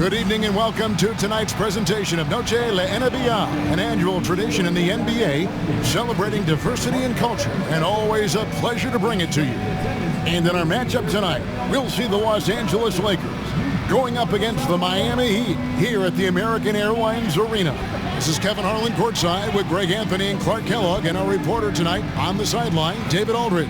Good evening and welcome to tonight's presentation of Noche La NBA, an annual tradition in the NBA celebrating diversity and culture, and always a pleasure to bring it to you. And in our matchup tonight, we'll see the Los Angeles Lakers going up against the Miami Heat here at the American Airlines Arena. This is Kevin Harlan courtside with Greg Anthony and Clark Kellogg, and our reporter tonight on the sideline, David Aldridge.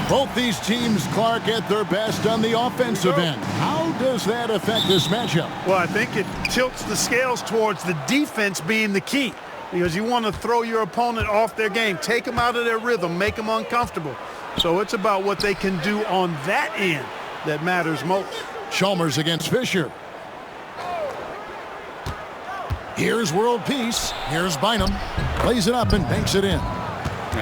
Both these teams, Clark, at their best on the offensive end. How does that affect this matchup? Well, I think it tilts the scales towards the defense being the key, because you want to throw your opponent off their game, take them out of their rhythm, make them uncomfortable. So it's about what they can do on that end that matters most. Chalmers against Fisher. Here's World Peace. Here's Bynum. Plays it up and banks it in.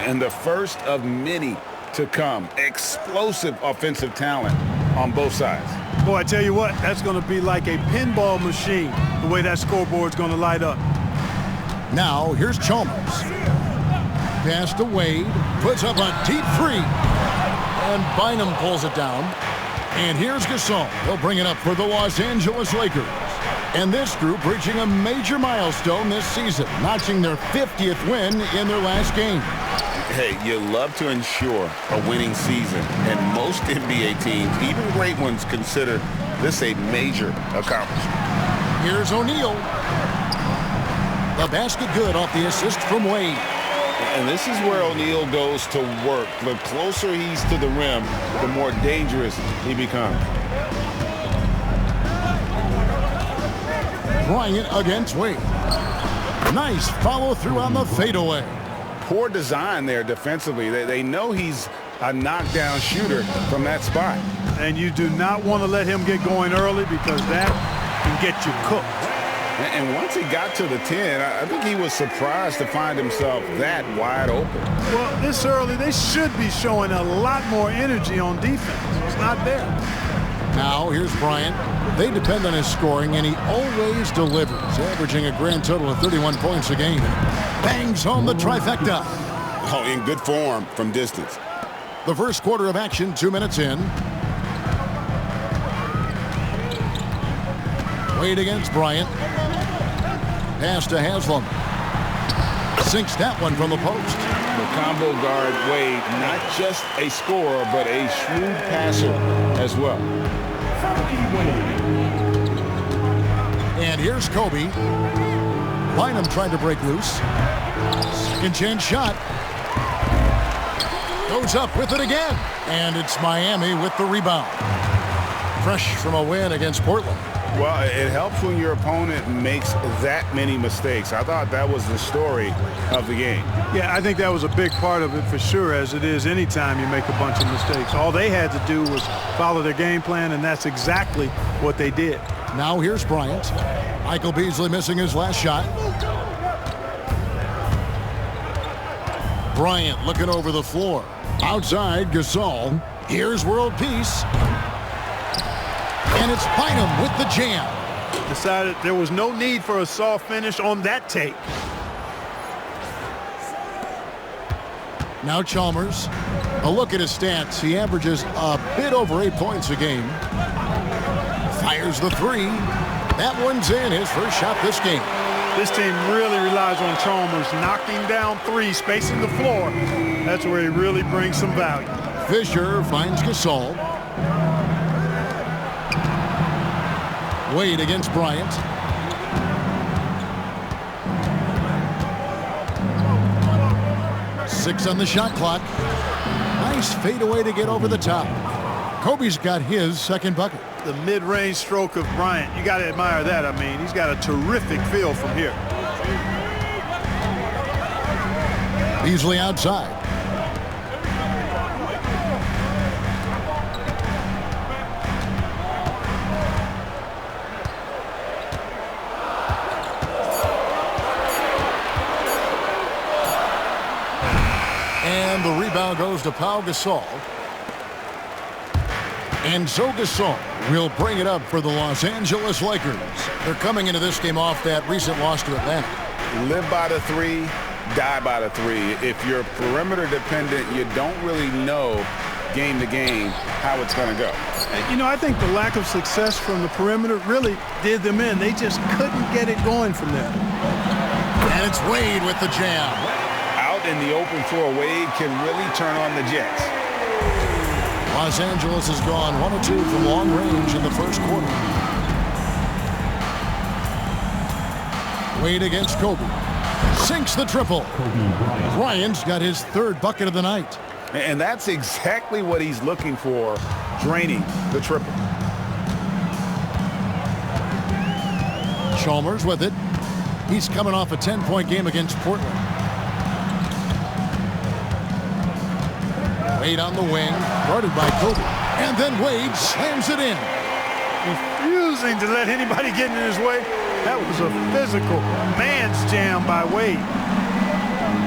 And the first of many to come. Explosive offensive talent on both sides. Boy, I tell you what, that's going to be like a pinball machine, the way that scoreboard's going to light up. Now, here's Chalmers. Pass to Wade. Puts up a deep three. And Bynum pulls it down. And here's Gasol. They'll bring it up for the Los Angeles Lakers. And this group reaching a major milestone this season, notching their 50th win in their last game. Hey, you love to ensure a winning season, and most NBA teams, even great ones, consider this a major accomplishment. Here's O'Neal. The basket good off the assist from Wade. And this is where O'Neal goes to work. The closer he's to the rim, the more dangerous he becomes. Bryant against Wade. Nice follow through on the fadeaway. Poor design there defensively. They know he's a knockdown shooter from that spot. And you do not want to let him get going early, because that can get you cooked. And once he got to the 10, I think he was surprised to find himself that wide open. Well, this early, they should be showing a lot more energy on defense. It's not there. Now, here's Bryant. They depend on his scoring, and he always delivers, averaging a grand total of 31 points a game. Bangs home the trifecta. Oh, in good form from distance. The first quarter of action, 2 minutes in. Wade against Bryant. Pass to Haslam. Sinks that one from the post. The combo guard, Wade, not just a scorer, but a shrewd passer as well. And here's Kobe. Bynum trying to break loose. Second chance shot. Goes up with it again. And it's Miami with the rebound. Fresh from a win against Portland. Well, it helps when your opponent makes that many mistakes. I thought that was the story of the game. Yeah, I think that was a big part of it for sure, as it is anytime you make a bunch of mistakes. All they had to do was follow their game plan, and that's exactly what they did. Now here's Bryant. Michael Beasley missing his last shot. Bryant looking over the floor. Outside, Gasol. Here's World Peace. And it's Bynum with the jam. Decided there was no need for a soft finish on that take. Now Chalmers. A look at his stats. He averages a bit over 8 points a game. Fires the three. That one's in, his first shot this game. This team really relies on Chalmers knocking down three, spacing the floor. That's where he really brings some value. Fisher finds Gasol. Wade against Bryant. Six on the shot clock. Nice fadeaway to get over the top. Kobe's got his second bucket. The mid-range stroke of Bryant, you got to admire that. I mean, he's got a terrific feel from here. Beasley outside. And the rebound goes to Pau Gasol. And so Gasol will bring it up for the Los Angeles Lakers. They're coming into this game off that recent loss to Atlanta. Live by the three, die by the three. If you're perimeter dependent, you don't really know game to game how it's going to go. And, you know, I think the lack of success from the perimeter really did them in. They just couldn't get it going from there. And it's Wade with the jam. Out in the open floor, Wade can really turn on the Jets. Los Angeles has gone 1 of 2 from long range in the first quarter. Wade against Kobe. Sinks the triple. Bryant's got his 3rd bucket of the night. And that's exactly what he's looking for, draining the triple. Chalmers with it. He's coming off a 10-point game against Portland. Wade on the wing, guarded by Kobe. And then Wade slams it in. Refusing to let anybody get in his way. That was a physical man's jam by Wade.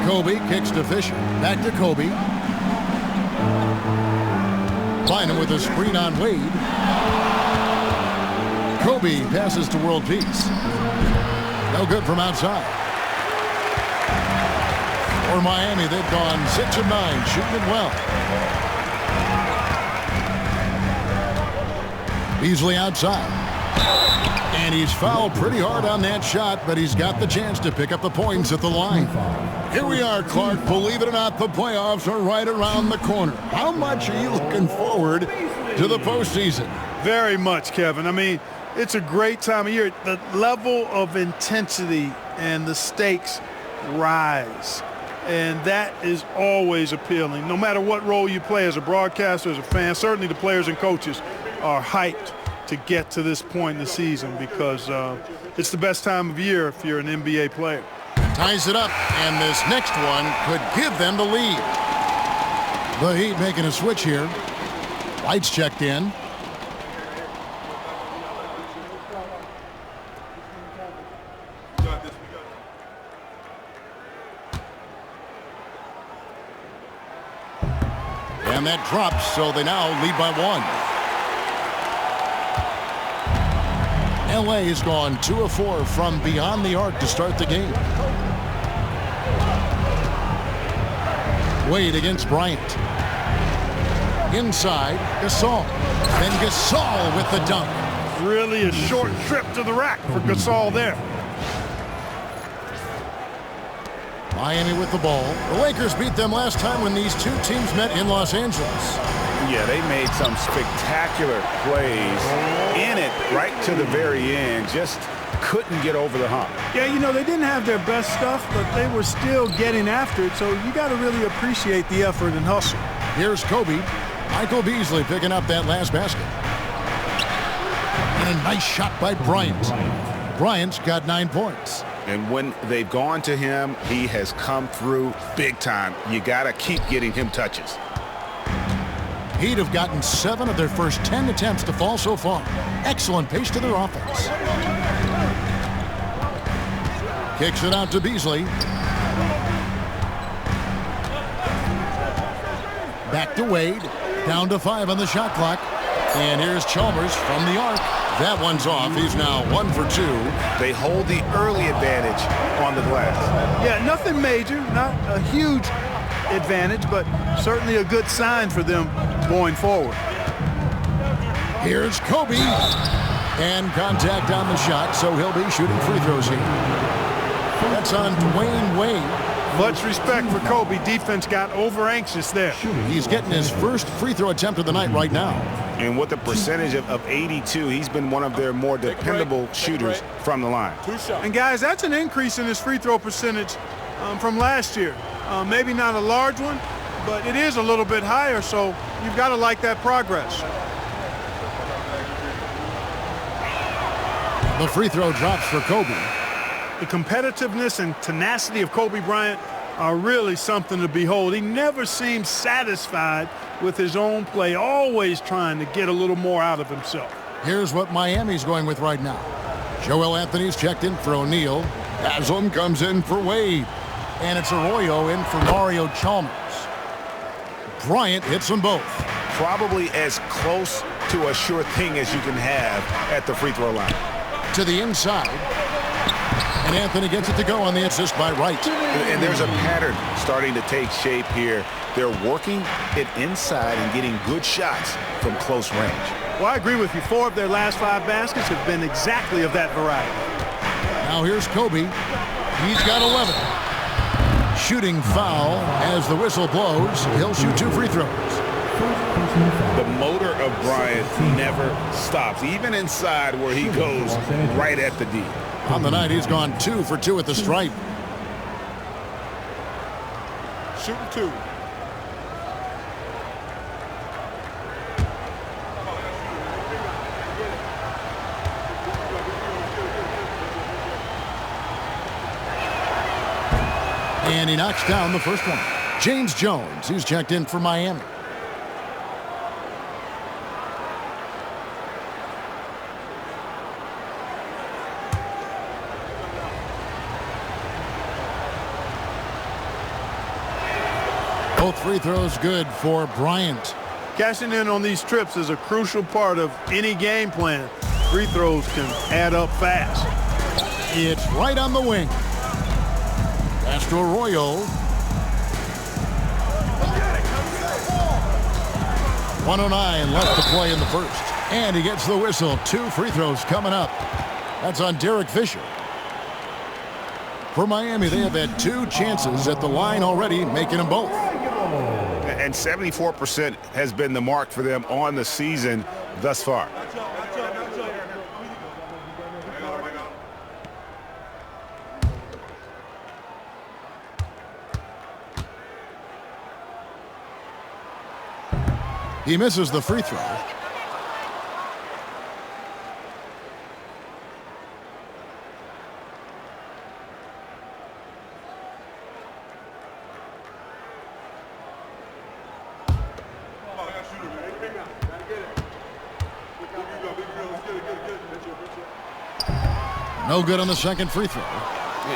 Kobe kicks to Fisher. Back to Kobe. Bynum with a screen on Wade. Kobe passes to World Peace. No good from outside. For Miami, they've gone 6 of 9, shooting it well. Beasley outside. And he's fouled pretty hard on that shot, but he's got the chance to pick up the points at the line. Here we are, Clark. Believe it or not, the playoffs are right around the corner. How much are you looking forward to the postseason? Very much, Kevin. I mean, it's a great time of year. The level of intensity and the stakes rise. And that is always appealing. No matter what role you play as a broadcaster, as a fan, certainly the players and coaches are hyped to get to this point in the season because it's the best time of year if you're an NBA player. Ties it up, and this next one could give them the lead. The Heat making a switch here. Lights checked in. And that drops, so they now lead by 1. LA has gone 2 of 4 from beyond the arc to start the game. Wade against Bryant. Inside, Gasol. Then Gasol with the dunk. Really a short trip to the rack for Gasol there. Miami with the ball. The Lakers beat them last time when these two teams met in Los Angeles. Yeah, they made some spectacular plays in it right to the very end. Just couldn't get over the hump. Yeah, you know, they didn't have their best stuff, but they were still getting after it, so you got to really appreciate the effort and hustle. Here's Kobe. Michael Beasley picking up that last basket. And a nice shot by Bryant. Bryant's got 9 points. And when they've gone to him, he has come through big time. You got to keep getting him touches. Heat have gotten 7 of their first 10 attempts to fall so far. Excellent pace to their offense. Kicks it out to Beasley. Back to Wade. Down to 5 on the shot clock. And here's Chalmers from the arc. That one's off. He's now 1 for 2. They hold the early advantage on the glass. Yeah, nothing major, not a huge advantage, but certainly a good sign for them going forward. Here's Kobe. And contact on the shot, so he'll be shooting free throws here. That's on Dwayne Wade. Much respect for Kobe. Defense got over anxious there. He's getting his first free throw attempt of the night right now. And with a percentage of 82, he's been one of their more dependable shooters from the line. And guys, that's an increase in his free throw percentage from last year. Maybe not a large one, but it is a little bit higher, so you've got to like that progress. The free throw drops for Kobe. The competitiveness and tenacity of Kobe Bryant are really something to behold. He never seems satisfied with his own play, always trying to get a little more out of himself. Here's what Miami's going with right now. Joel Anthony's checked in for O'Neal. Haslam comes in for Wade. And it's Arroyo in for Mario Chalmers. Bryant hits them both. Probably as close to a sure thing as you can have at the free throw line. To the inside. And Anthony gets it to go on the assist by Wright. And there's a pattern starting to take shape here. They're working it inside and getting good shots from close range. Well, I agree with you. 4 of their last 5 baskets have been exactly of that variety. Now here's Kobe. He's got 11. Shooting foul as the whistle blows. He'll shoot 2 free throws. The motor of Bryant never stops, even inside where he goes right at the D. On the night, he's gone 2 for 2 at the stripe. Shooting 2. And he knocks down the first one. James Jones, he's checked in for Miami. Both free throws good for Bryant. Cashing in on these trips is a crucial part of any game plan. Free throws can add up fast. It's right on the wing. Castro Arroyo. 1:09 left to play in the first. And he gets the whistle. 2 free throws coming up. That's on Derek Fisher. For Miami, they have had 2 chances at the line already, making them both. And 74% has been the mark for them on the season thus far. He misses the free throw. No good on the second free throw.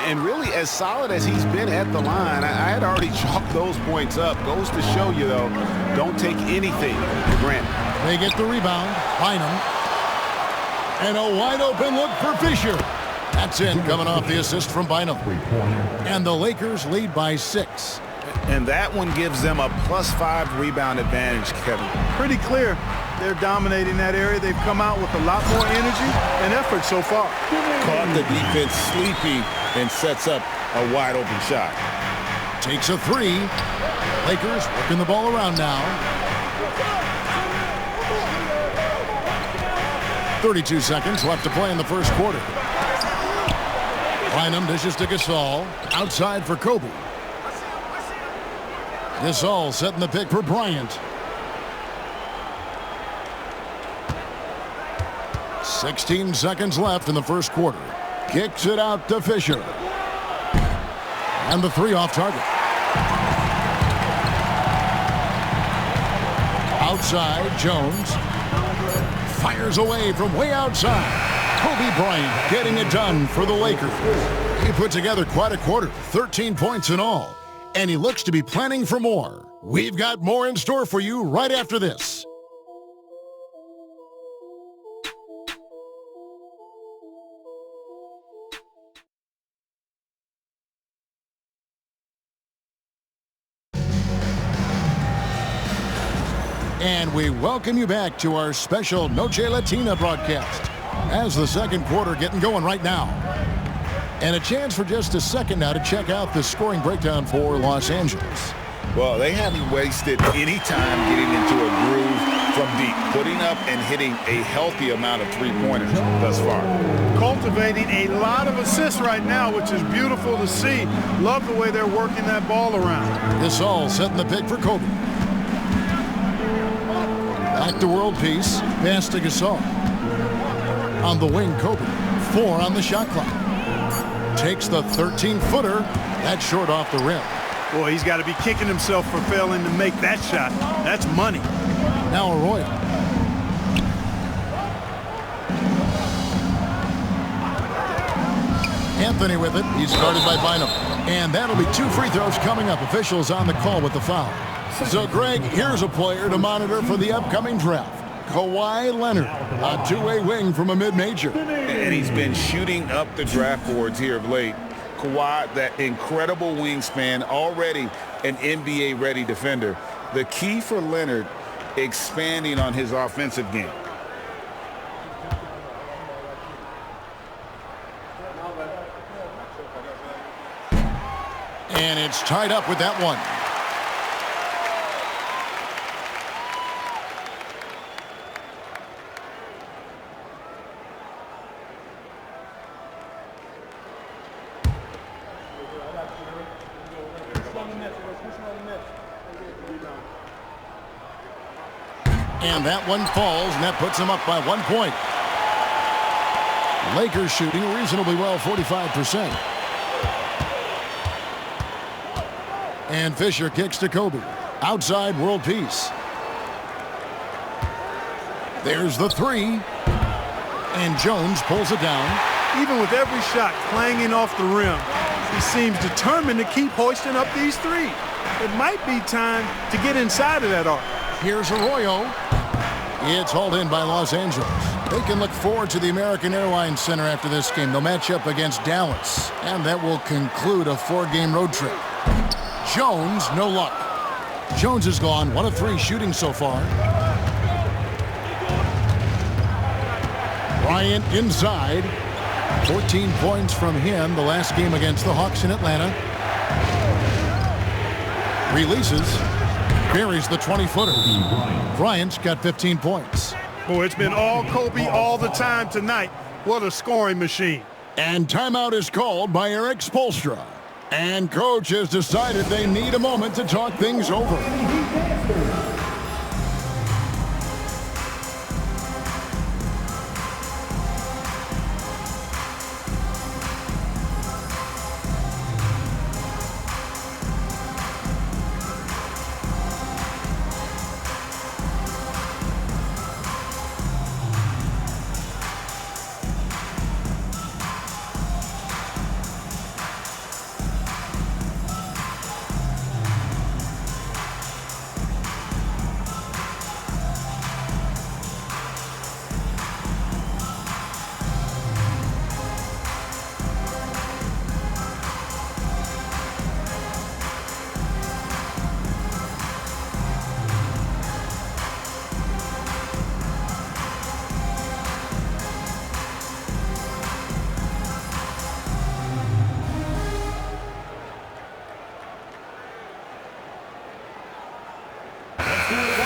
And really, as solid as he's been at the line, I had already chalked those points up. Goes to show you, though, don't take anything for granted. They get the rebound. Bynum. And a wide open look for Fisher. That's in, coming off the assist from Bynum. And the Lakers lead by 6. And that one gives them a +5 rebound advantage, Kevin. Pretty clear. They're dominating that area. They've come out with a lot more energy and effort so far. Caught the defense sleeping and sets up a wide open shot. Takes a 3. Lakers working the ball around now. 32 seconds left to play in the first quarter. Bynum dishes to Gasol. Outside for Kobe. Gasol setting the pick for Bryant. 16 seconds left in the first quarter. Kicks it out to Fisher. And the 3 off target. Outside, Jones. Fires away from way outside. Kobe Bryant getting it done for the Lakers. He put together quite a quarter, 13 points in all. And he looks to be planning for more. We've got more in store for you right after this. And we welcome you back to our special Noche Latina broadcast as the second quarter getting going right now. And a chance for just a second now to check out the scoring breakdown for Los Angeles. Well, they haven't wasted any time getting into a groove from deep, putting up and hitting a healthy amount of three-pointers thus far. Cultivating a lot of assists right now, which is beautiful to see. Love the way they're working that ball around. Gasol setting the pick for Kobe. Back to world peace. Pass to Gasol. On the wing, Kobe. 4 on the shot clock. Takes the 13-footer. That's short off the rim. Boy, he's got to be kicking himself for failing to make that shot. That's money. Now Arroyo. Anthony with it. He's guarded by Bynum. And that'll be 2 free throws coming up. Officials on the call with the foul. So, Greg, here's a player to monitor for the upcoming draft. Kawhi Leonard, a two-way wing from a mid-major. And he's been shooting up the draft boards here of late. Kawhi, that incredible wingspan, already an NBA-ready defender. The key for Leonard, expanding on his offensive game. And it's tied up with that one. And that one falls, and that puts them up by 1 point. Lakers shooting reasonably well, 45%. And Fisher kicks to Kobe. Outside, world peace. There's the three. And Jones pulls it down. Even with every shot clanging off the rim, he seems determined to keep hoisting up these three. It might be time to get inside of that arc. Here's Arroyo. It's hauled in by Los Angeles. They can look forward to the American Airlines Center after this game. They'll match up against Dallas. And that will conclude a 4-game road trip. Jones, no luck. Jones is gone, 1 of 3 shooting so far. Bryant inside. 14 points from him the last game against the Hawks in Atlanta. Releases. Buries the 20-footer. Bryant's got 15 points. Boy, it's been all Kobe all the time tonight. What a scoring machine. And timeout is called by Eric Spoelstra. And coach has decided they need a moment to talk things over.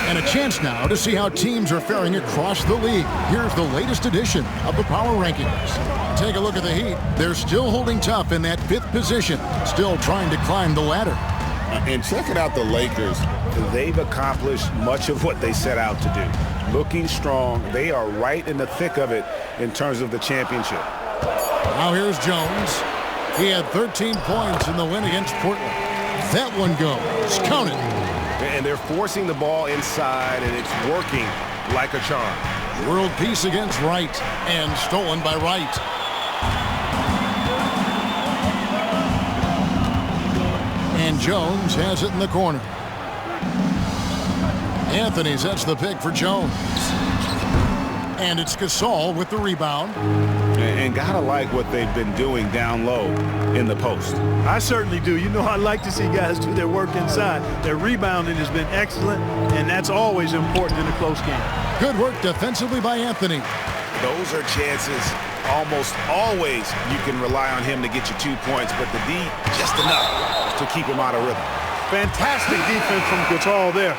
And a chance now to see how teams are faring across the league. Here's the latest edition of the Power Rankings. Take a look at the Heat. They're still holding tough in that 5th position, still trying to climb the ladder. And checking out the Lakers, they've accomplished much of what they set out to do. Looking strong, they are right in the thick of it in terms of the championship. Now here's Jones. He had 13 points in the win against Portland. That one goes. Count it. And they're forcing the ball inside, and it's working like a charm. World peace against Wright, and stolen by Wright. And Jones has it in the corner. Anthony sets the pick for Jones. And it's Gasol with the rebound. And gotta like what they've been doing down low in the post. I certainly do. You know, I like to see guys do their work inside. Their rebounding has been excellent, and that's always important in a close game. Good work defensively by Anthony. Those are chances almost always you can rely on him to get you 2 points, but the D just enough to keep him out of rhythm. Fantastic defense from Gasol there.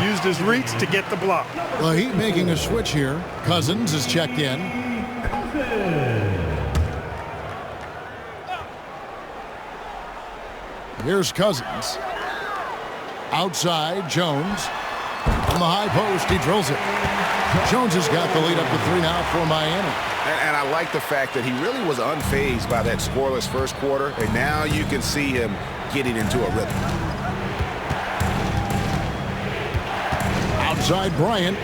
Used his reach to get the block. The Heat making a switch here. Cousins is checked in. Here's Cousins. Outside, Jones. On the high post, he drills it. Jones has got the lead up to 3 now for Miami. And I like the fact that he really was unfazed by that scoreless first quarter, and now you can see him getting into a rhythm. Outside Bryant.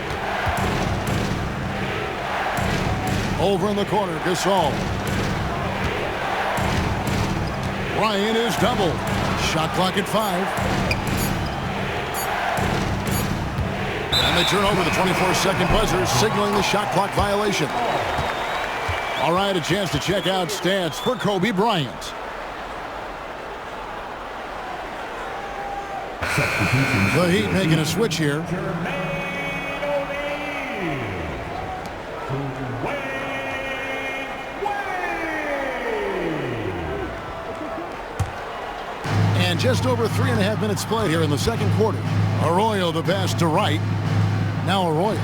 Over in the corner, Gasol. Bryant is doubled. Shot clock at 5. And they turn over the 24-second buzzer, signaling the shot clock violation. All right, a chance to check out stats for Kobe Bryant. The Heat making a switch here. And just over 3.5 minutes played here in the second quarter. Arroyo the pass to Wright. Now Arroyo.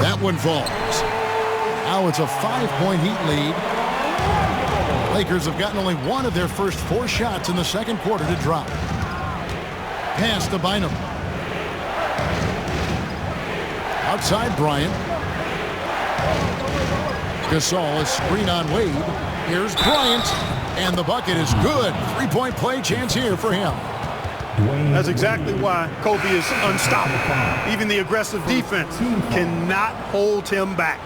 That one falls. Now it's a 5-point Heat lead. Lakers have gotten only one of their first 4 shots in the second quarter to drop. Pass to Bynum. Outside Bryant. Gasol is screen on Wade. Here's Bryant. And the bucket is good. 3-point play chance here for him. That's exactly why Kobe is unstoppable. Even the aggressive defense cannot hold him back.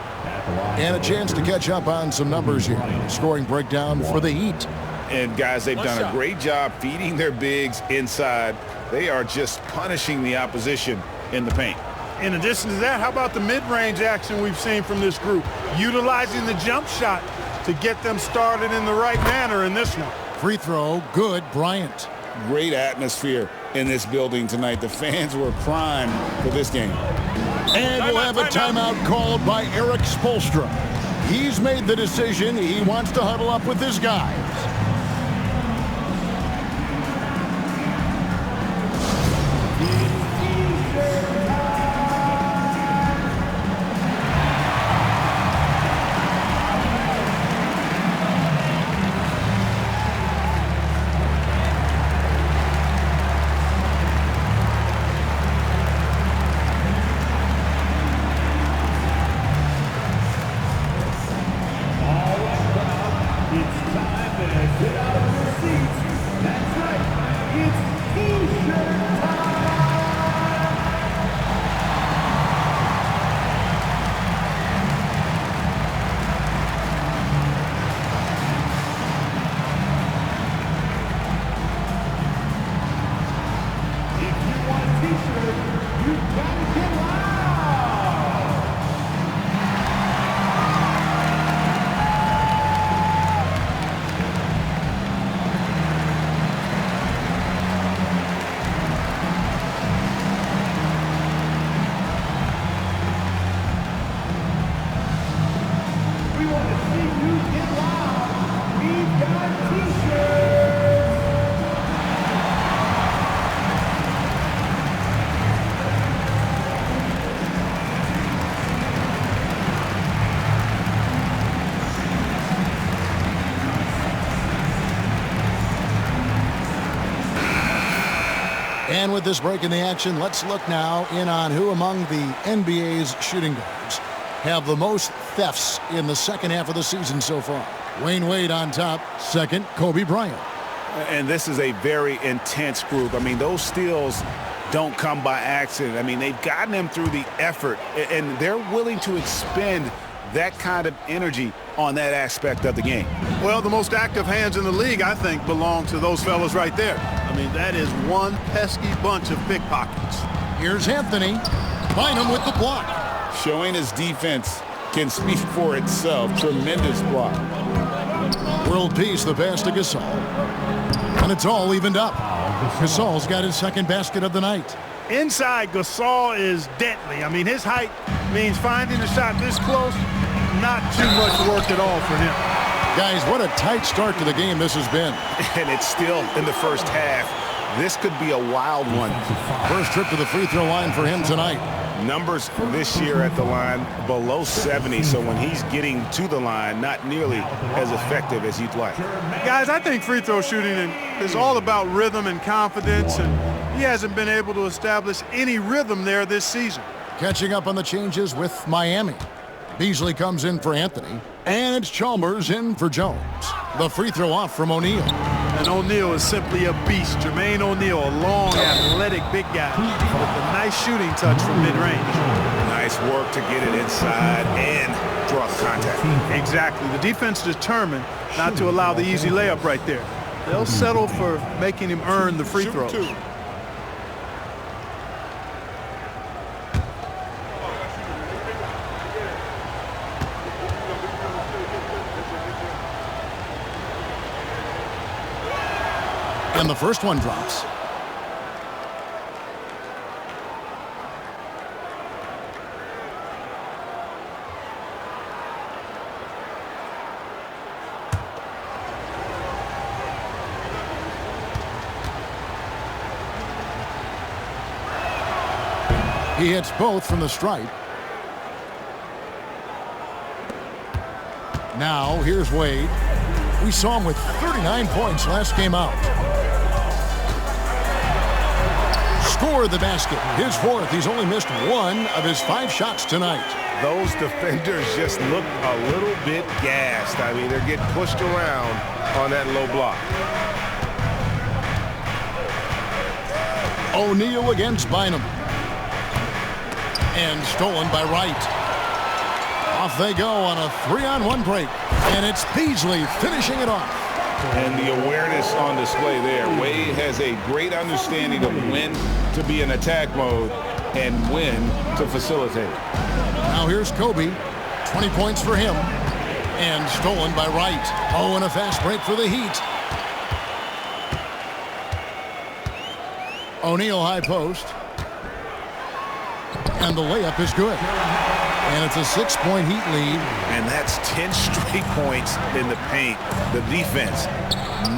And a chance to catch up on some numbers here. Scoring breakdown for the Heat. And guys, they've done a great job feeding their bigs inside. They are just punishing the opposition in the paint. In addition to that, how about the mid-range action we've seen from this group? Utilizing the jump shot to get them started in the right manner in this one. Free throw, good, Bryant. Great atmosphere in this building tonight. The fans were primed for this game. And we'll have a timeout called by Eric Spoelstra. He's made the decision. He wants to huddle up with his guys. And with this break in the action, let's look now in on who among the NBA's shooting guards have the most thefts in the second half of the season so far. Wayne Wade on top. Second, Kobe Bryant. And this is a very intense group. I mean, those steals don't come by accident. I mean, they've gotten them through the effort, and they're willing to expend that kind of energy on that aspect of the game. Well, the most active hands in the league, I think, belong to those fellas right there. I mean, that is one pesky bunch of pickpockets. Here's Anthony. Bynum with the block. Showing his defense can speak for itself. Tremendous block. World peace, the pass to Gasol. And it's all evened up. Gasol's got his second basket of the night. Inside, Gasol is deadly. I mean, his height means finding a shot this close, not too much work at all for him. Guys, what a tight start to the game this has been. And it's still in the first half. This could be a wild one. First trip to the free throw line for him tonight. Numbers This year at the line below 70, so when he's getting to the line, not nearly as effective as you'd like. Guys, I think free throw shooting is all about rhythm and confidence, and he hasn't been able to establish any rhythm there this season. Catching up on the changes with Miami. Beasley comes in for Anthony, and it's Chalmers in for Jones. The free throw off from O'Neal. And O'Neal is simply a beast. Jermaine O'Neal, a long, athletic, big guy with a nice shooting touch from mid-range. Nice work to get it inside and draw the contact. Exactly. The defense determined not to allow the easy layup right there. They'll settle for making him earn the free throws. And the first one drops. He hits both from the stripe. Now, here's Wade. We saw him with 39 points last game out. Scored the basket. His fourth. He's only missed one of his 5 shots tonight. Those defenders just look a little bit gassed. I mean, they're getting pushed around on that low block. O'Neal against Bynum. And stolen by Wright. Off they go on a 3-on-1 break. And it's Beasley finishing it off. And the awareness on display there. Wade has a great understanding of when to be in attack mode and when to facilitate. Now here's Kobe. 20 points for him. And stolen by Wright. Oh, and a fast break for the Heat. O'Neal high post. And the layup is good. And it's a 6-point Heat lead. And that's 10 straight points in the paint. The defense,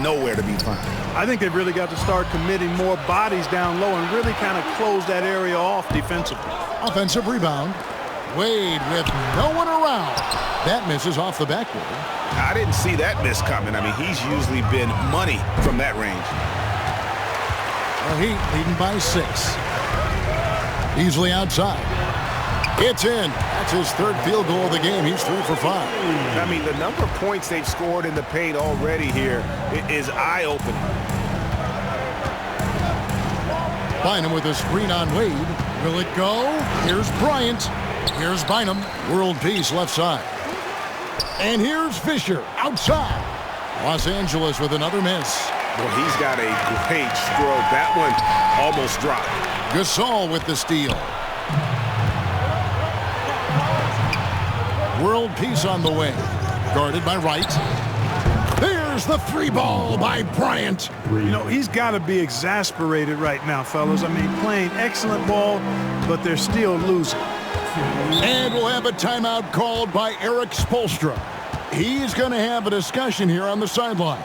nowhere to be found. I think they've really got to start committing more bodies down low and really kind of close that area off defensively. Offensive rebound. Wade with no one around. That misses off the backboard. I didn't see that miss coming. I mean, he's usually been money from that range. The Heat leading by 6. Easily outside. It's in. That's his 3rd field goal of the game. He's 3 for 5. I mean, the number of points they've scored in the paint already here is eye-opening. Bynum with a screen on Wade. Will it go? Here's Bryant. Here's Bynum. World peace left side. And here's Fisher outside. Los Angeles with another miss. Well, he's got a great stroke. That one almost dropped. Gasol with the steal. World peace on the way. Guarded by Wright. There's the 3 ball by Bryant. You know, he's got to be exasperated right now, fellas. I mean, playing excellent ball, but they're still losing. And we'll have a timeout called by Eric Spoelstra. He's going to have a discussion here on the sideline.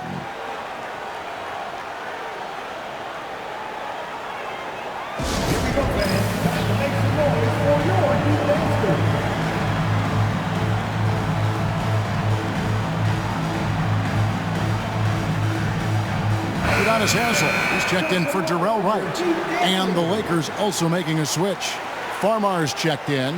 Udonis Haslem. He's checked in for Jarrell Wright. And the Lakers also making a switch. Farmar's checked in.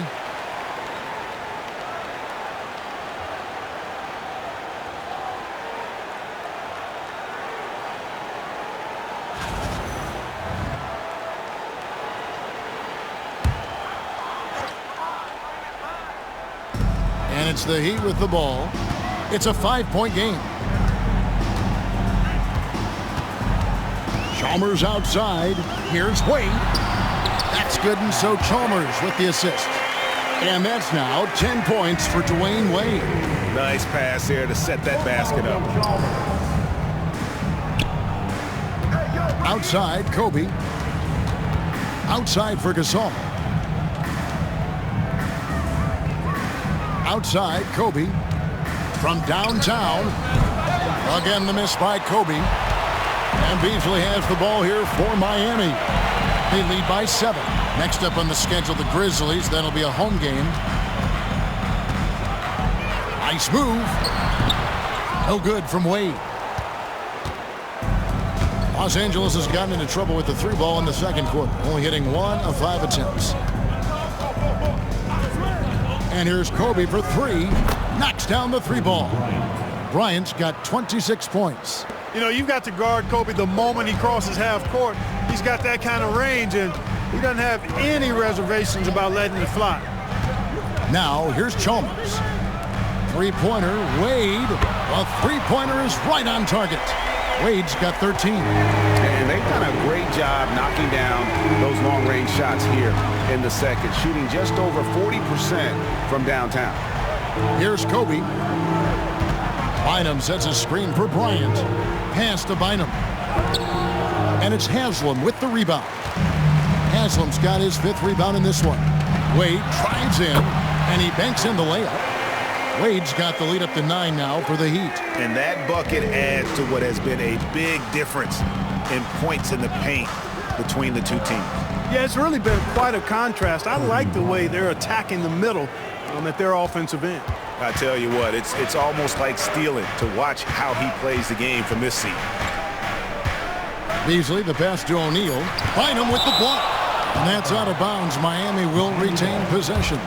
And it's the Heat with the ball. It's a 5-point game. Chalmers outside. Here's Wade. That's good, and so Chalmers with the assist. And that's now 10 points for Dwayne Wade. Nice pass there to set that basket up. Outside, Kobe. Outside for Gasol. Outside, Kobe. From downtown. Again, the miss by Kobe. And Beasley has the ball here for Miami. They lead by 7. Next up on the schedule, the Grizzlies. That'll be a home game. Nice move. No good from Wade. Los Angeles has gotten into trouble with the 3 ball in the second quarter, only hitting 1 of 5 attempts. And here's Kobe for 3. Knocks down the 3 ball. Bryant's got 26 points. You know, you've got to guard Kobe the moment he crosses half court. He's got that kind of range, and he doesn't have any reservations about letting it fly. Now, here's Chalmers. 3-pointer, Wade. A 3-pointer is right on target. Wade's got 13. And they've done a great job knocking down those long-range shots here in the second, shooting just over 40% from downtown. Here's Kobe. Bynum sets a screen for Bryant. Pass to Bynum. And it's Haslam with the rebound. Haslam's got his 5th rebound in this one. Wade drives in, and he banks in the layup. Wade's got the lead up to 9 now for the Heat. And that bucket adds to what has been a big difference in points in the paint between the two teams. Yeah, it's really been quite a contrast. I like the way they're attacking the middle at their offensive end. I tell you what, it's almost like stealing to watch how he plays the game from this seat. Beasley, the pass to O'Neal. Bynum with the block. And that's out of bounds. Miami will retain possession.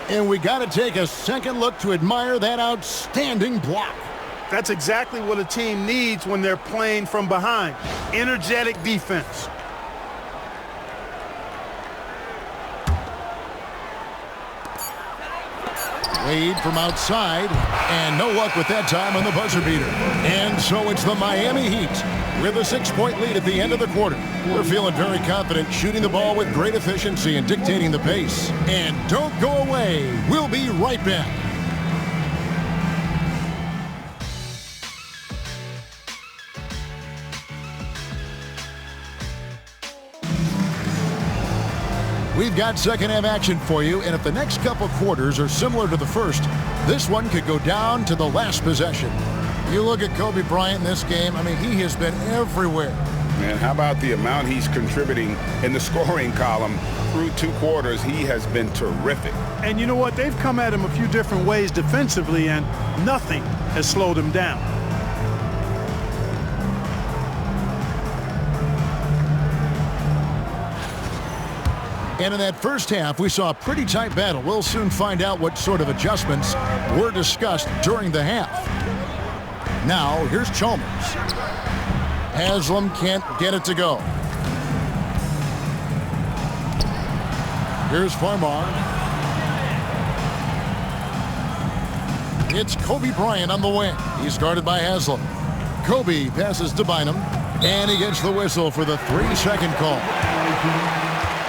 And we got to take a second look to admire that outstanding block. That's exactly what a team needs when they're playing from behind. Energetic defense. Wade from outside, and no luck with that time on the buzzer beater. And so it's the Miami Heat with a 6-point lead at the end of the quarter. They're feeling very confident, shooting the ball with great efficiency and dictating the pace. And don't go away. We'll be right back. We've got second half action for you, and if the next couple quarters are similar to the first, this one could go down to the last possession. You look at Kobe Bryant in this game, I mean, he has been everywhere. Man, how about the amount he's contributing in the scoring column through 2 quarters? He has been terrific. And you know what? They've come at him a few different ways defensively, and nothing has slowed him down. And in that first half, we saw a pretty tight battle. We'll soon find out what sort of adjustments were discussed during the half. Now, here's Chalmers. Haslam can't get it to go. Here's Farmar. It's Kobe Bryant on the wing. He's guarded by Haslam. Kobe passes to Bynum, and he gets the whistle for the 3-second call.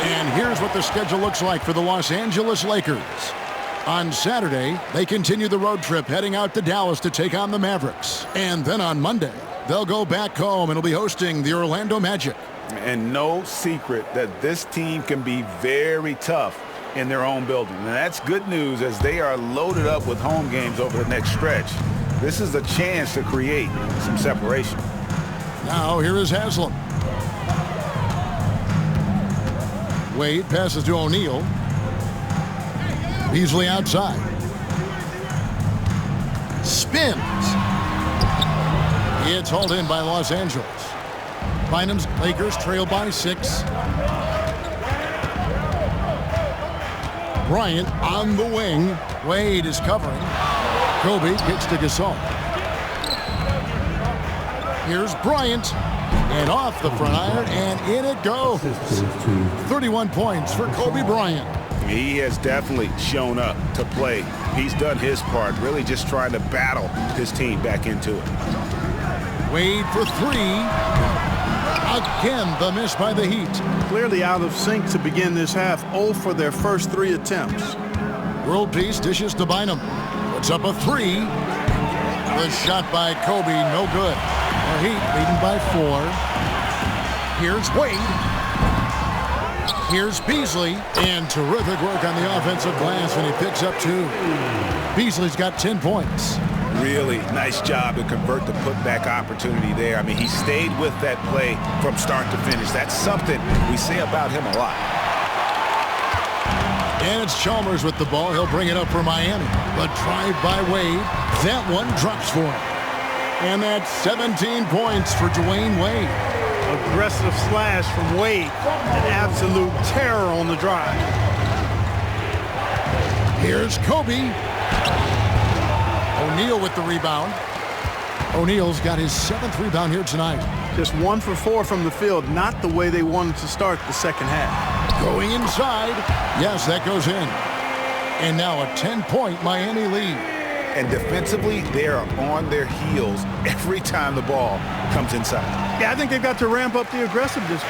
And here's what the schedule looks like for the Los Angeles Lakers. On Saturday, they continue the road trip heading out to Dallas to take on the Mavericks. And then on Monday, they'll go back home and will be hosting the Orlando Magic. And no secret that this team can be very tough in their own building. And that's good news as they are loaded up with home games over the next stretch. This is a chance to create some separation. Now here is Haslam. Wade passes to O'Neal. Beasley outside. Spins. It's hauled in by Los Angeles. Bynum's Lakers trail by 6. Bryant on the wing. Wade is covering. Kobe gets to Gasol. Here's Bryant. And off the front iron, and in it goes. 31 points for Kobe Bryant. He has definitely shown up to play. He's done his part, really just trying to battle his team back into it. Wade for 3. Again, the miss by the Heat. Clearly out of sync to begin this half. 0 for their first 3 attempts. World Peace dishes to Bynum. Puts up a 3. The shot by Kobe, no good. The Heat leading by 4. Here's Wade. Here's Beasley. And terrific work on the offensive glass, and he picks up 2. Beasley's got 10 points. Really nice job to convert the putback opportunity there. I mean, he stayed with that play from start to finish. That's something we say about him a lot. And it's Chalmers with the ball. He'll bring it up for Miami. The drive by Wade. That one drops for him. And that's 17 points for Dwayne Wade. Aggressive slash from Wade. An absolute terror on the drive. Here's Kobe. O'Neal with the rebound. O'Neal's got his 7th rebound here tonight. Just 1 for 4 from the field. Not the way they wanted to start the second half. Going inside. Yes, that goes in. And now a 10-point Miami lead. And defensively, they are on their heels every time the ball comes inside. Yeah, I think they've got to ramp up the aggressiveness.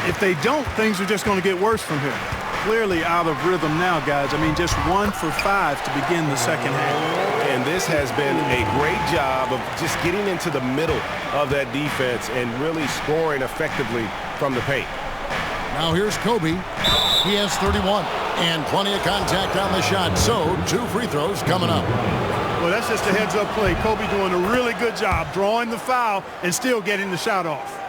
If they don't, things are just going to get worse from here. Clearly out of rhythm now, guys. I mean, just 1 for 5 to begin the second half. And this has been a great job of just getting into the middle of that defense and really scoring effectively from the paint. Now here's Kobe. He has 31 and plenty of contact on the shot. So 2 free throws coming up. Well, that's just a heads-up play. Kobe doing a really good job drawing the foul and still getting the shot off.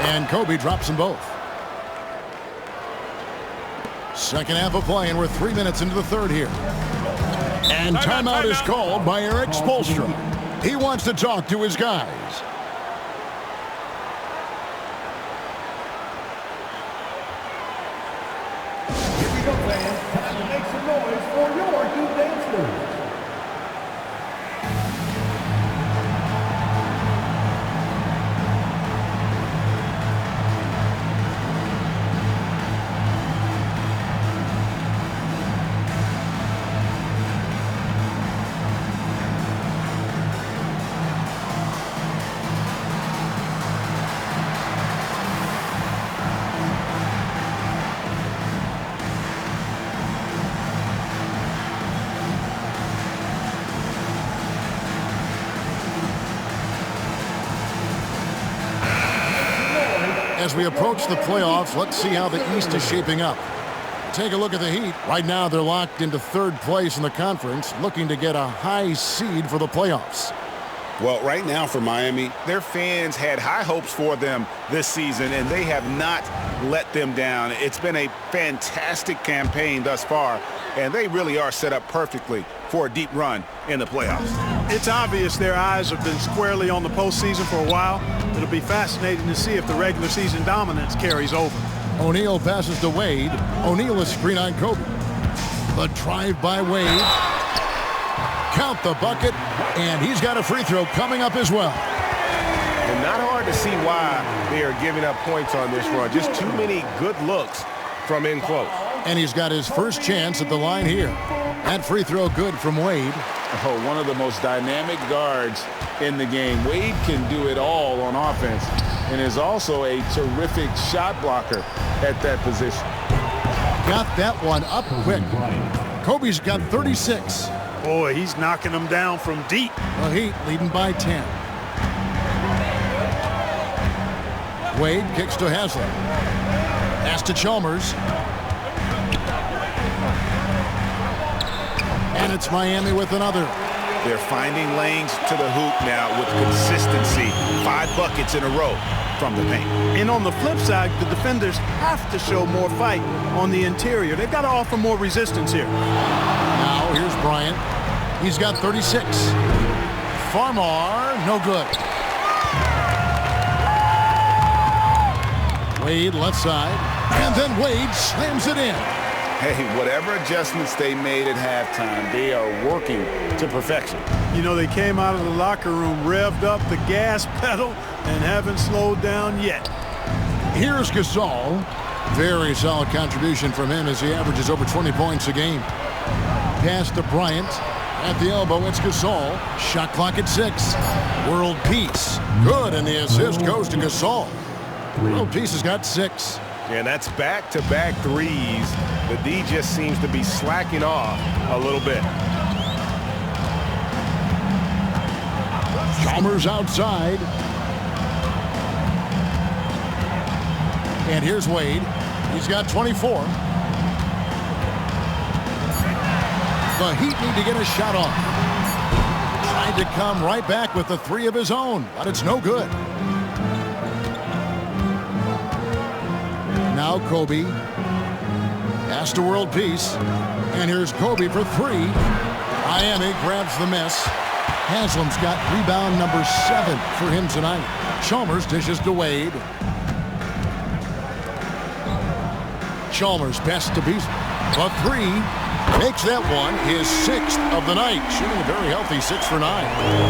And Kobe drops them both. Second half of play, and we're 3 minutes into the third here. And timeout is called by Eric Spoelstra. He wants to talk to his guys. Here we go, fans. Time to make some noise for your two dance moves. As we approach the playoffs, let's see how the East is shaping up. Take a look at the Heat. Right now, they're locked into 3rd place in the conference, looking to get a high seed for the playoffs. Well, right now for Miami, their fans had high hopes for them this season, and they have not let them down. It's been a fantastic campaign thus far, and they really are set up perfectly for a deep run in the playoffs. It's obvious their eyes have been squarely on the postseason for a while. It'll be fascinating to see if the regular season dominance carries over. O'Neal passes to Wade. O'Neal is screen on Kobe. The drive by Wade. Count the bucket, and he's got a free throw coming up as well. And not hard to see why they are giving up points on this run. Just too many good looks from in close. And he's got his first chance at the line here. That free throw good from Wade. Oh, one of the most dynamic guards in the game. Wade can do it all on offense and is also a terrific shot blocker at that position. Got that one up quick. Kobe's got 36. Boy, he's knocking them down from deep. The Heat leading by 10. Wade kicks to Haslem. Pass to Chalmers. And it's Miami with another. They're finding lanes to the hoop now with consistency. 5 buckets in a row from the paint. And on the flip side, the defenders have to show more fight on the interior. They've got to offer more resistance here. Now here's Bryant. He's got 36. Farmar, no good. Wade left side. And then Wade slams it in. Hey, whatever adjustments they made at halftime, they are working to perfection. You know, they came out of the locker room, revved up the gas pedal, and haven't slowed down yet. Here's Gasol. Very solid contribution from him as he averages over 20 points a game. Pass to Bryant. At the elbow, it's Gasol. Shot clock at 6. World Peace. Good, and the assist goes to Gasol. World Peace has got 6. And that's back-to-back threes. The D just seems to be slacking off a little bit. Chalmers outside. And here's Wade. He's got 24. The Heat need to get a shot off. Tried to come right back with the 3 of his own, but it's no good. Now Kobe. Pass to World Peace. And here's Kobe for 3. Miami grabs the miss. Haslam's got rebound number 7 for him tonight. Chalmers dishes to Wade. Chalmers pass to Beasley. The 3 makes that one his 6th of the night. Shooting a very healthy 6 for 9.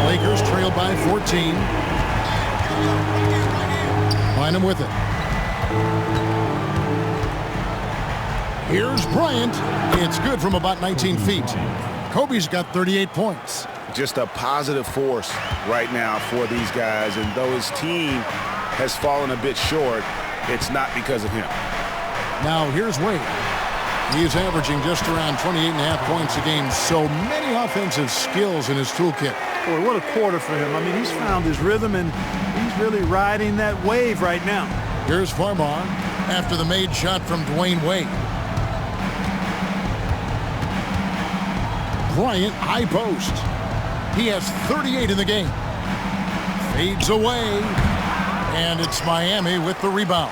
Lakers trail by 14. Bynum with it. Here's Bryant. It's good from about 19 feet. Kobe's got 38 points. Just a positive force right now for these guys. And though his team has fallen a bit short, it's not because of him. Now here's Wade. He's averaging just around 28.5 points a game. So many offensive skills in his toolkit. Boy, what a quarter for him. I mean, he's found his rhythm, and he's really riding that wave right now. Here's Farmar after the made shot from Dwayne Wade. Bryant, high post. He has 38 in the game. Fades away, and it's Miami with the rebound.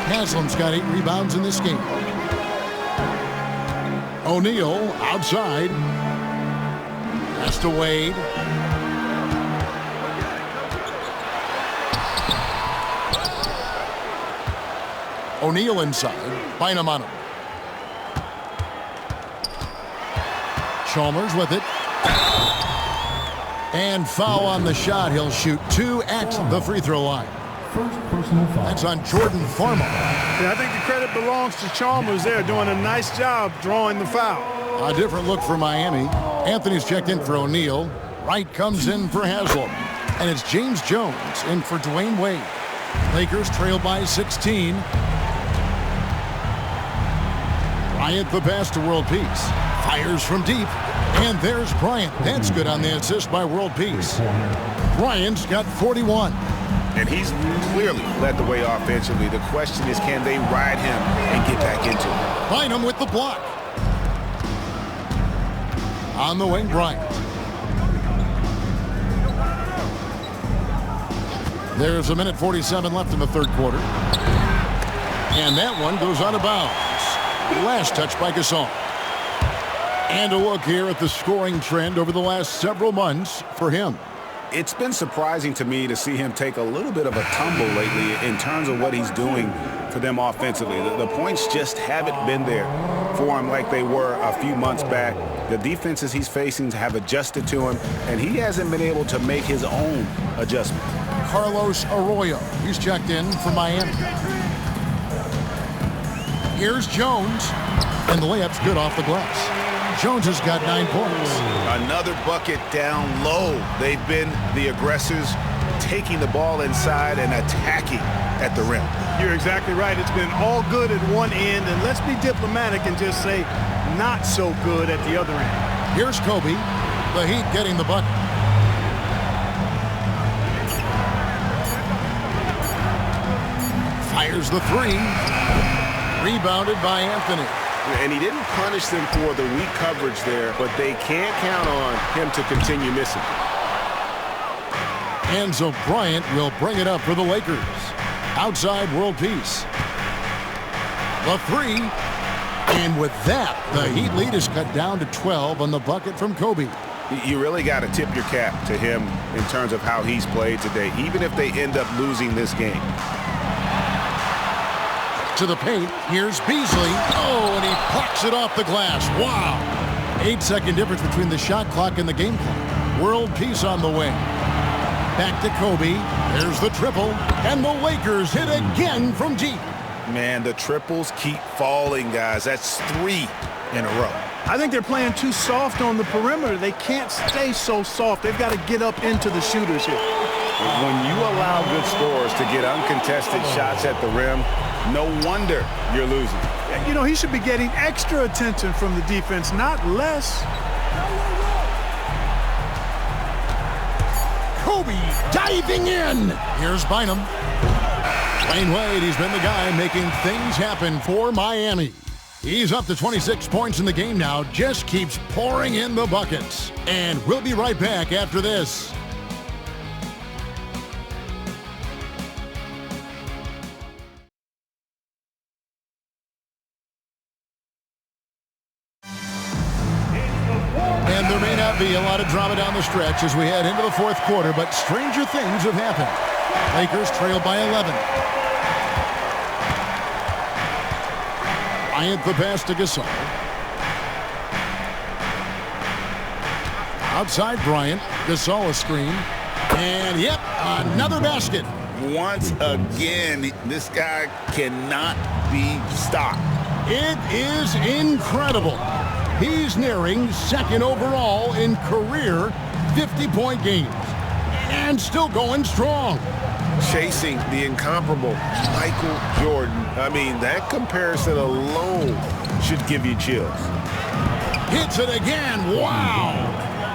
Haslam's got 8 rebounds in this game. O'Neal outside. Pass to Wade. O'Neal inside. Bynum on him. Chalmers with it. And foul on the shot. He'll shoot 2 at the free throw line. First personal foul. That's on Jordan Farmar. Yeah, I think the credit belongs to Chalmers there, doing a nice job drawing the foul. A different look for Miami. Anthony's checked in for O'Neal. Wright comes in for Haslam. And it's James Jones in for Dwayne Wade. Lakers trail by 16. Bryant the pass to World Peace. Fires from deep. And there's Bryant. That's good on the assist by World Peace. Bryant's got 41. And he's clearly led the way offensively. The question is, can they ride him and get back into it? Bynum with the block. On the wing, Bryant. There's 1:47 left in the third quarter. And that one goes out of bounds. Last touch by Gasol. And a look here at the scoring trend over the last several months for him. It's been surprising to me to see him take a little bit of a tumble lately in terms of what he's doing for them offensively. The points just haven't been there for him like they were a few months back. The defenses he's facing have adjusted to him, and he hasn't been able to make his own adjustment. Carlos Arroyo. He's checked in for Miami. Here's Jones. And the layup's good off the glass. Jones has got 9 points. Another bucket down low. They've been the aggressors, taking the ball inside and attacking at the rim. You're exactly right. It's been all good at one end, and let's be diplomatic and just say not so good at the other end. Here's Kobe. The Heat getting the bucket. Fires the 3. Rebounded by Anthony. And he didn't punish them for the weak coverage there, but they can't count on him to continue missing. Enzo Bryant will bring it up for the Lakers. Outside, World Peace. The 3. And with that, the Heat lead is cut down to 12 on the bucket from Kobe. You really got to tip your cap to him in terms of how he's played today, even if they end up losing this game. To the paint, here's Beasley. Oh, and he plucks it off the glass. Wow. 8-second difference between the shot clock and the game clock. World Peace on the way. Back to Kobe. There's the triple. And the Lakers hit again from deep. Man, the triples keep falling, guys. That's 3 in a row. I think they're playing too soft on the perimeter. They can't stay so soft. They've got to get up into the shooters here. When you allow good scorers to get uncontested shots at the rim, no wonder you're losing. You know, he should be getting extra attention from the defense, not less. Kobe diving in. Here's Bynum. Dwayne Wade, he's been the guy making things happen for Miami. He's up to 26 points in the game now, just keeps pouring in the buckets. And we'll be right back after this. And there may not be a lot of drama down the stretch as we head into the fourth quarter, but stranger things have happened. Lakers trail by 11. Bryant the pass to Gasol. Outside Bryant. Gasol a screen. And yep, another basket. once again, this guy cannot be stopped. It is incredible. He's nearing second overall in career 50-point games and still going strong. Chasing the incomparable Michael Jordan. I mean, that comparison alone should give you chills. Hits it again. Wow.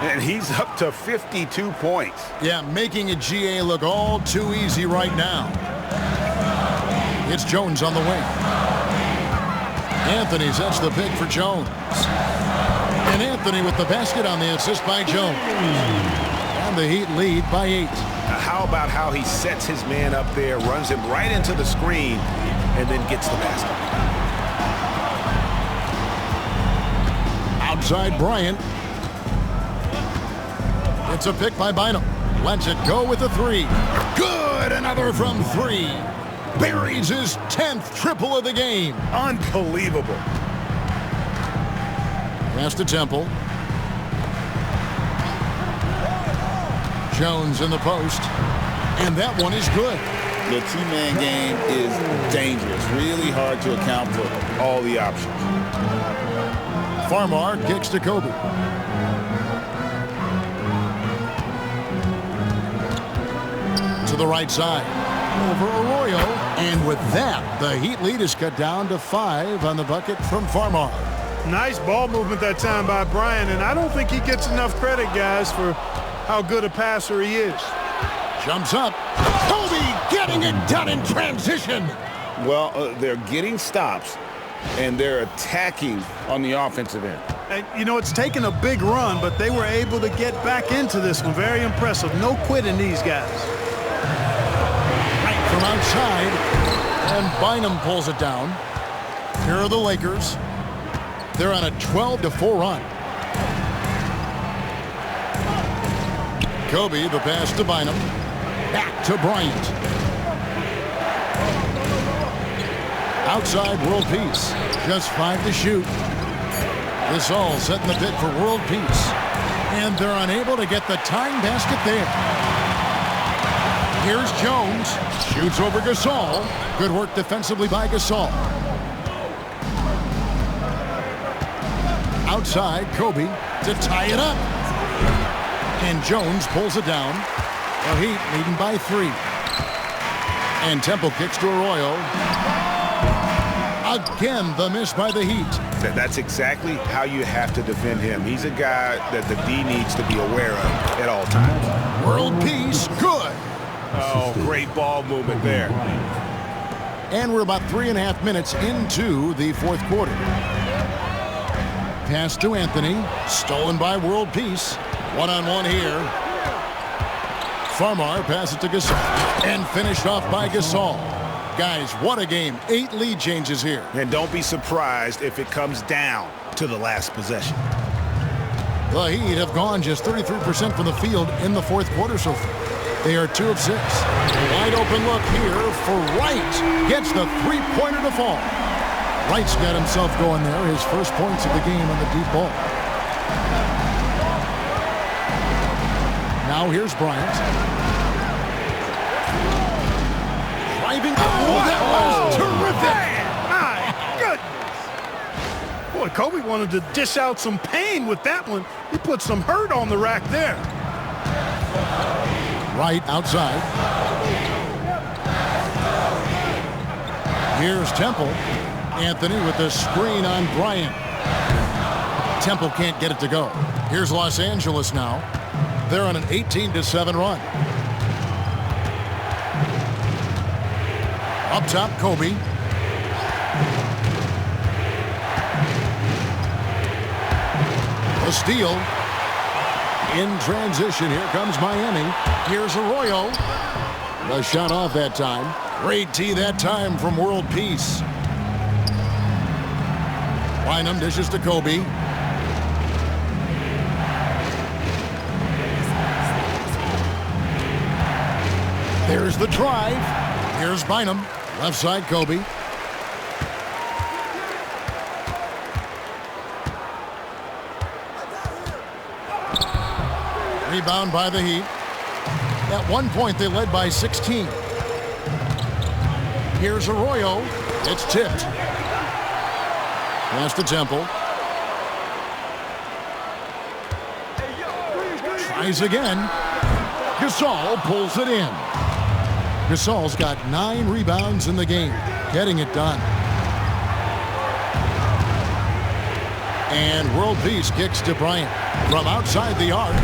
And he's up to 52 points. Yeah, making a GA look all too easy right now. It's Jones on the wing. Anthony sets the pick for Jones. And Anthony with the basket on the assist by Jones. And the Heat lead by 8. Now, how about how he sets his man up there, runs him right into the screen, and then gets the basket. Outside Bryant. It's a pick by Bynum. Lets it go with a 3. Good! Another from 3. Buries his 10th triple of the game. Unbelievable. Pass to Temple. Jones in the post. And that one is good. The two-man game is dangerous. Really hard to account for all the options. Farmar kicks to Kobe. To the right side. Over Arroyo. And with that, the Heat lead is cut down to 5 on the bucket from Farmar. Nice ball movement that time by Bryant, and I don't think he gets enough credit, guys, for how good a passer he is. Jumps up. Kobe getting it done in transition. Well, they're getting stops, and they're attacking on the offensive end. And, you know, it's taken a big run, but they were able to get back into this one. Very impressive. No quitting these guys. Right from outside, and Bynum pulls it down. Here are the Lakers. They're on a 12-4 run. Kobe, the pass to Bynum. Back to Bryant. Outside world peace. Just 5 to shoot. This all setting the pick for world peace. And they're unable to get the tying basket there. Here's Jones. Shoots over Gasol. Good work defensively by Gasol. Outside, Kobe to tie it up. And Jones pulls it down. The Heat leading by 3. And Temple kicks to Arroyo. Again, the miss by the Heat. That's exactly how you have to defend him. He's a guy that the D needs to be aware of at all times. World peace, good. Oh, great ball movement there. And we're about 3.5 minutes into the fourth quarter. Pass to Anthony. Stolen by world peace. One-on-one here. Farmar passes to Gasol. And finished off by Gasol. Guys, what a game. 8 lead changes here. And don't be surprised if it comes down to the last possession. The Heat have gone just 33% from the field in the fourth quarter so far. They are 2 of 6. Wide open look here for Wright. Gets the 3-pointer to fall. Wright's got himself going there. His first points of the game on the deep ball. Now here's Bryant. Driving. Oh, that was terrific. My goodness. Boy, Kobe wanted to dish out some pain with that one. He put some hurt on the rack there. Right outside. Here's Temple. Anthony with the screen on Bryant. Temple can't get it to go. Here's Los Angeles now. They're on an 18-7 run. Up top, Kobe. A steal. In transition, here comes Miami. Here's Arroyo. The shot off that time. Great tee that time from World Peace. Bynum dishes to Kobe. There's the drive. Here's Bynum. Left side, Kobe. Rebound by the Heat. At one point, they led by 16. Here's Arroyo. It's tipped. Pass to Temple. Tries again. Gasol pulls it in. Gasol's got 9 rebounds in the game, getting it done. And world peace kicks to Bryant from outside the arc.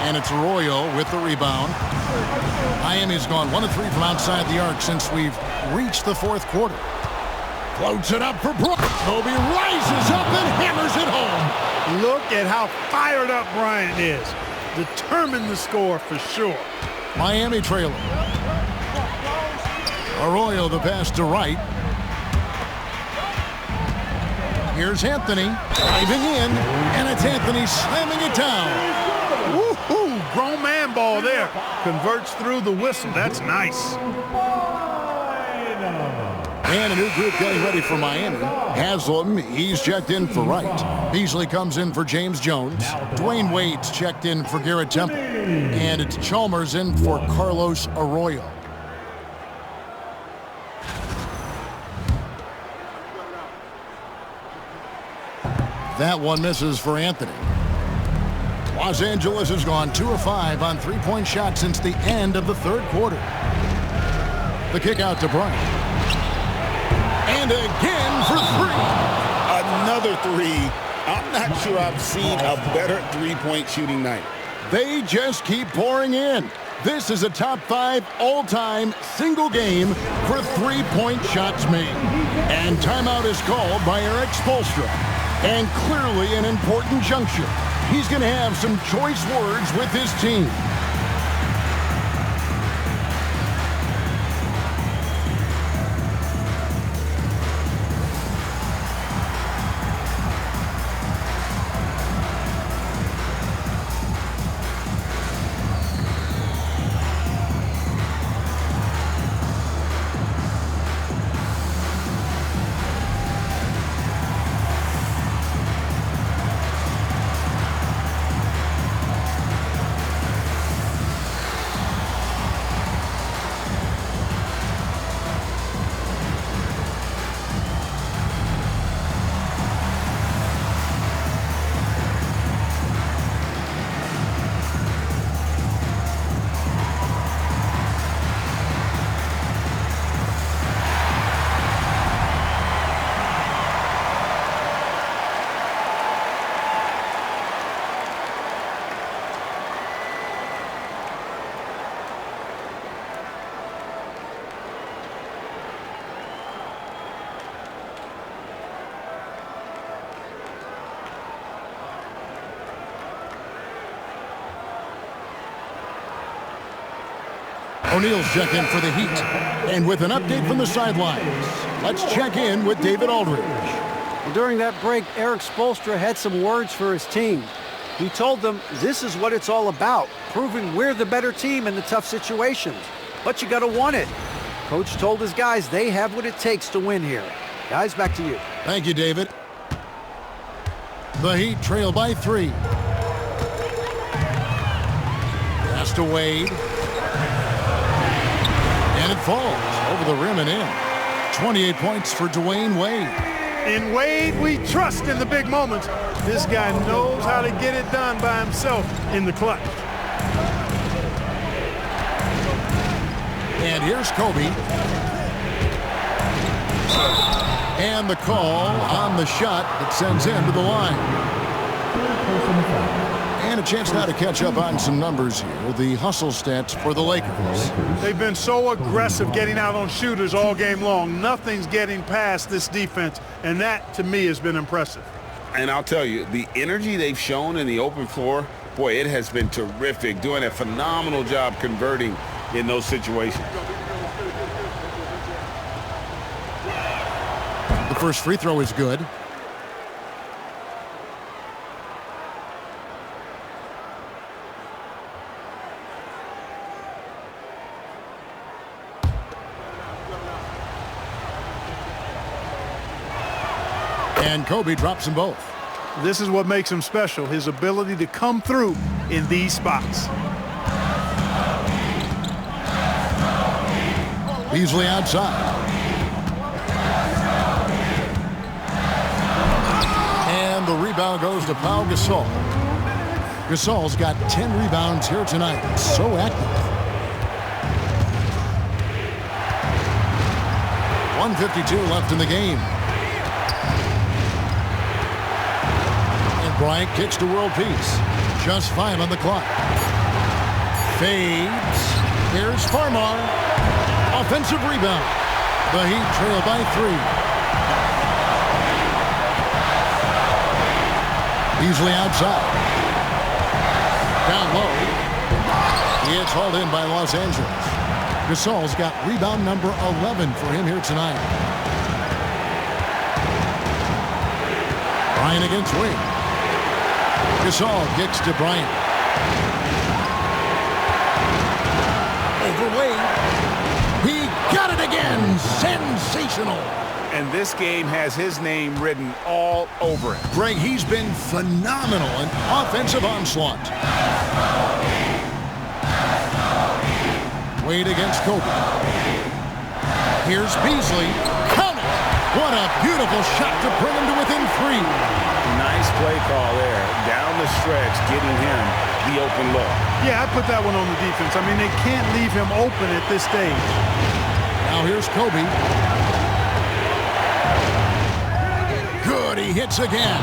And it's Arroyo with the rebound. Miami's gone 1 of 3 from outside the arc since we've reached the 4th quarter. Floats it up for Bryant. Kobe rises up and hammers it home. Look at how fired up Bryant is. Determined the score for sure. Miami trailing. Arroyo the pass to Wright. Here's Anthony driving in, and it's Anthony slamming it down. Woohoo! Grown man ball there. Converts through the whistle. That's nice. And a new group getting ready for Miami. Haslam, he's checked in for Wright. Beasley comes in for James Jones. Dwayne Wade's checked in for Garrett Temple. And it's Chalmers in for Carlos Arroyo. That one misses for Anthony. Los Angeles has gone 2 of 5 on 3-point shots since the end of the 3rd quarter. The kick out to Bryant. And again for 3. Another 3. I'm not sure I've seen a better 3-point shooting night. They just keep pouring in. This is a top 5 all-time single game for 3-point shots made. And timeout is called by Eric Spoelstra. And clearly an important juncture. He's going to have some choice words with his team. O'Neal's check in for the Heat. And with an update from the sidelines, let's check in with David Aldridge. During that break, Eric Spoelstra had some words for his team. He told them this is what it's all about, proving we're the better team in the tough situations. But you got to want it. Coach told his guys they have what it takes to win here. Guys, back to you. Thank you, David. The Heat trail by 3. Pass to Wade. And it falls over the rim and in. 28 points for Dwayne Wade. In Wade, we trust in the big moments. This guy knows how to get it done by himself in the clutch. And here's Kobe. And the call on the shot that sends him to the line. And a chance now to catch up on some numbers here. The hustle stats for the Lakers. They've been so aggressive getting out on shooters all game long. Nothing's getting past this defense, and that, to me, has been impressive. And I'll tell you, the energy they've shown in the open floor, boy, it has been terrific, doing a phenomenal job converting in those situations. The first free throw is good. And Kobe drops them both. This is what makes him special, his ability to come through in these spots. Beasley outside. And the rebound goes to Pau Gasol. Gasol's got 10 rebounds here tonight. So active. 1:52 left in the game. And Bryant kicks to world peace. Just 5 on the clock. Fades. Here's Farmar. Offensive rebound. The Heat trail by 3. Beasley outside. Down low. It's hauled in by Los Angeles. Gasol's got rebound number 11 for him here tonight. Bryant against Wade. Gasol kicks to Bryant. Over Wade. He got it again. Sensational. And this game has his name written all over it. Greg, he's been phenomenal in offensive onslaught. Wade against Kobe. Here's Beasley. Count it! What a beautiful shot to bring him to within 3. Nice play call there. Down the stretch, getting him the open look. Yeah, I put that one on the defense. I mean, they can't leave him open at this stage. Now here's Kobe. Good, he hits again.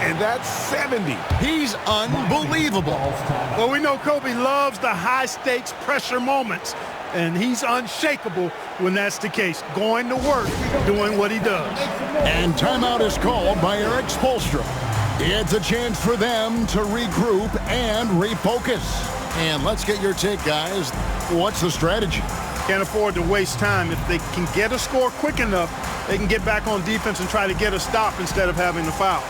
And that's 70. He's unbelievable. Well, we know Kobe loves the high-stakes pressure moments, and he's unshakable when that's the case. Going to work, doing what he does. And timeout is called by Eric Spoelstra. It's a chance for them to regroup and refocus. And let's get your take, guys. What's the strategy? Can't afford to waste time. If they can get a score quick enough, they can get back on defense and try to get a stop instead of having to foul.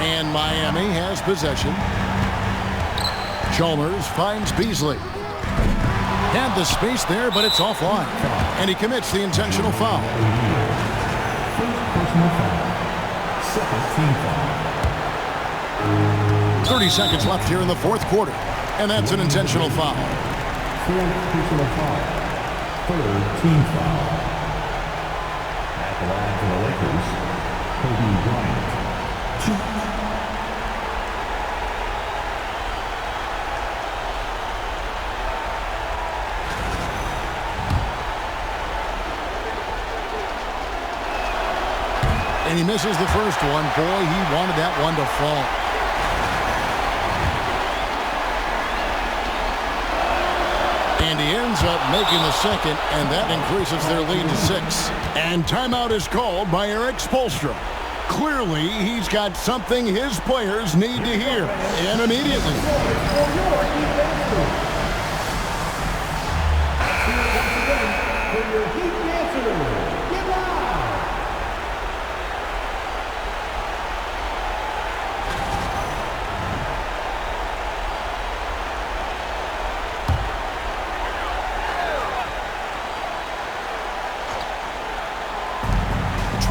And Miami has possession. Chalmers finds Beasley. Had the space there, but it's offline. And he commits the intentional foul. First personal foul. Second team foul. 30 seconds left here in the fourth quarter. And that's an intentional foul. Fourth personal foul. Third team foul. At the line for the Lakers, Kobe Bryant. 2. And he misses the first one. Boy, he wanted that one to fall. And he ends up making the second, and that increases their lead to 6. And timeout is called by Eric Spoelstra. Clearly, he's got something his players need to hear, and immediately.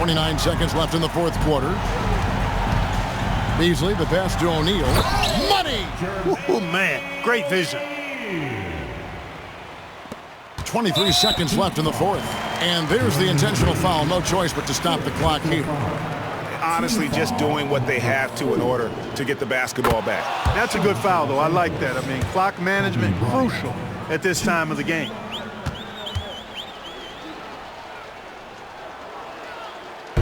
.29 seconds left in the fourth quarter. Beasley, the pass to O'Neal. Money! Oh, man, great vision. 23 seconds left in the fourth. And there's the intentional foul. No choice but to stop the clock here. honestly just doing what they have to in order to get the basketball back. That's a good foul, though. I like that. I mean, clock management crucial at this time of the game.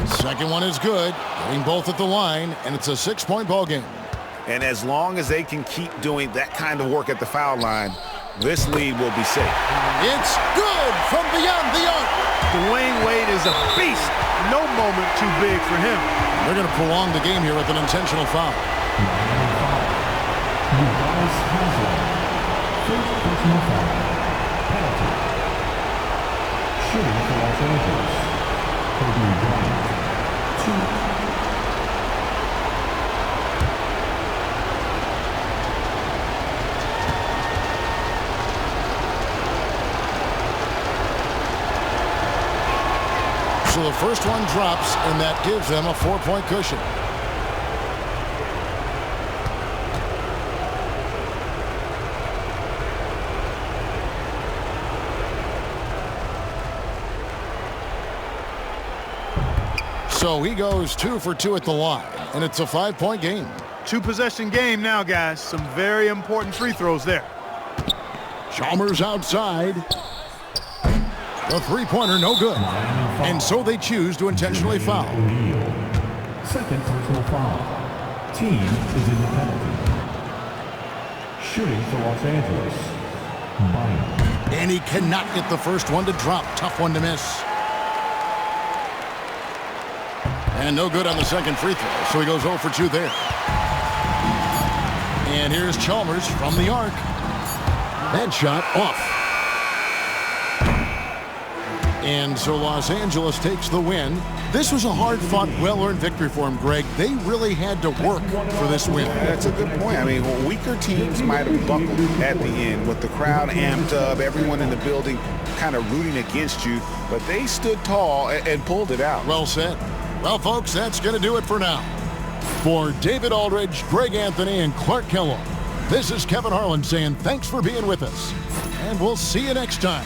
Second one is good. Getting both at the line, and it's a 6-point ball game. And as long as they can keep doing that kind of work at the foul line, this lead will be safe. It's good from beyond the arc. Dwayne Wade is a beast. No moment too big for him. They're going to prolong the game here with an intentional foul. Udonis Haslem. First personal foul. Penalty. Shooting for Los Angeles. Kobe Bryant. 2. So the first one drops, and that gives them a 4-point cushion. So he goes 2 for 2 at the line, and it's a 5-point game. 2-possession game now, guys. Some very important free throws there. Chalmers outside. The three-pointer, no good. And so they choose to intentionally foul. Second personal foul. Team is in the penalty. Shooting for Los Angeles. Bryant. And he cannot get the first one to drop. Tough one to miss. And no good on the second free throw, so he goes 0 for 2 there. And here's Chalmers from the arc. That shot off. And so Los Angeles takes the win. This was a hard-fought, well-earned victory for him, Greg. They really had to work for this win. That's a good point. I mean, weaker teams might have buckled at the end with the crowd amped up, everyone in the building kind of rooting against you, but they stood tall and pulled it out. Well said. Well, folks, that's going to do it for now. For David Aldridge, Greg Anthony, and Clark Kellogg, this is Kevin Harlan saying thanks for being with us, and we'll see you next time.